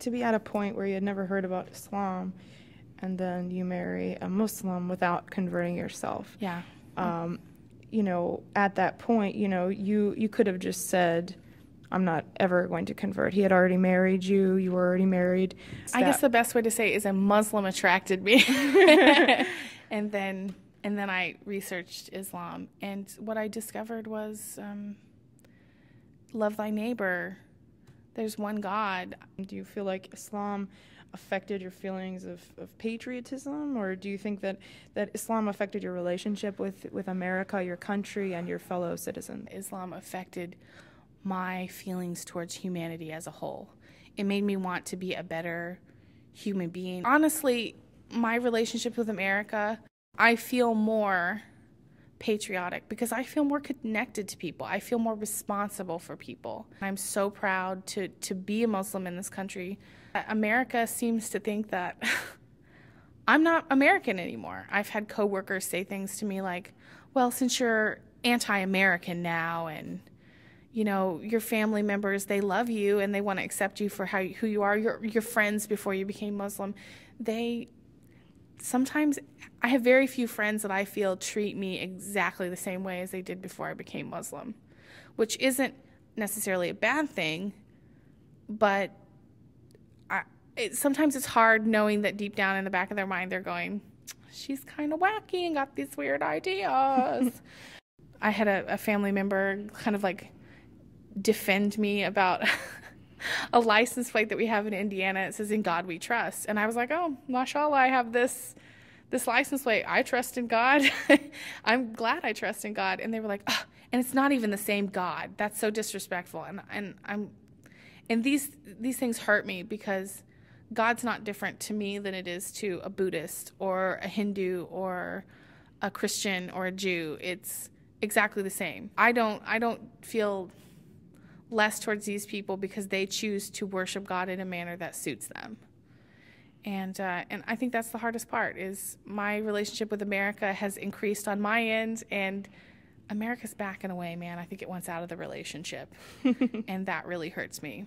to be at a point where you had never heard about Islam, and then you marry a Muslim without converting yourself. Yeah. You know, at that point, you know, you could have just said, I'm not ever going to convert. He had already married you. You were already married. I guess the best way to say it is a Muslim attracted me. And then I researched Islam. And what I discovered was love thy neighbor. There's one God. Do you feel like Islam affected your feelings of patriotism, or do you think that Islam affected your relationship with America, your country, and your fellow citizens? Islam affected my feelings towards humanity as a whole. It made me want to be a better human being. Honestly, my relationship with America, I feel more patriotic because I feel more connected to people. I feel more responsible for people. I'm so proud to be a Muslim in this country. America seems to think that I'm not American anymore. I've had coworkers say things to me like, well, since you're anti-American now, and you know, your family members, they love you and they want to accept you for who you are. Your friends before you became Muslim, sometimes I have very few friends that I feel treat me exactly the same way as they did before I became Muslim, which isn't necessarily a bad thing, but sometimes it's hard knowing that deep down in the back of their mind they're going, she's kind of wacky and got these weird ideas. I had a family member kind of like defend me about a license plate that we have in Indiana. It says, "In God we trust." And I was like, oh, mashallah, I have this license plate. I trust in God. I'm glad I trust in God. And they were like, oh, and it's not even the same God. That's so disrespectful. And these things hurt me because God's not different to me than it is to a Buddhist or a Hindu or a Christian or a Jew. It's exactly the same. I don't feel less towards these people because they choose to worship God in a manner that suits them. And I think that's the hardest part, is my relationship with America has increased on my end, and America's backing away, man. I think it wants out of the relationship, and that really hurts me.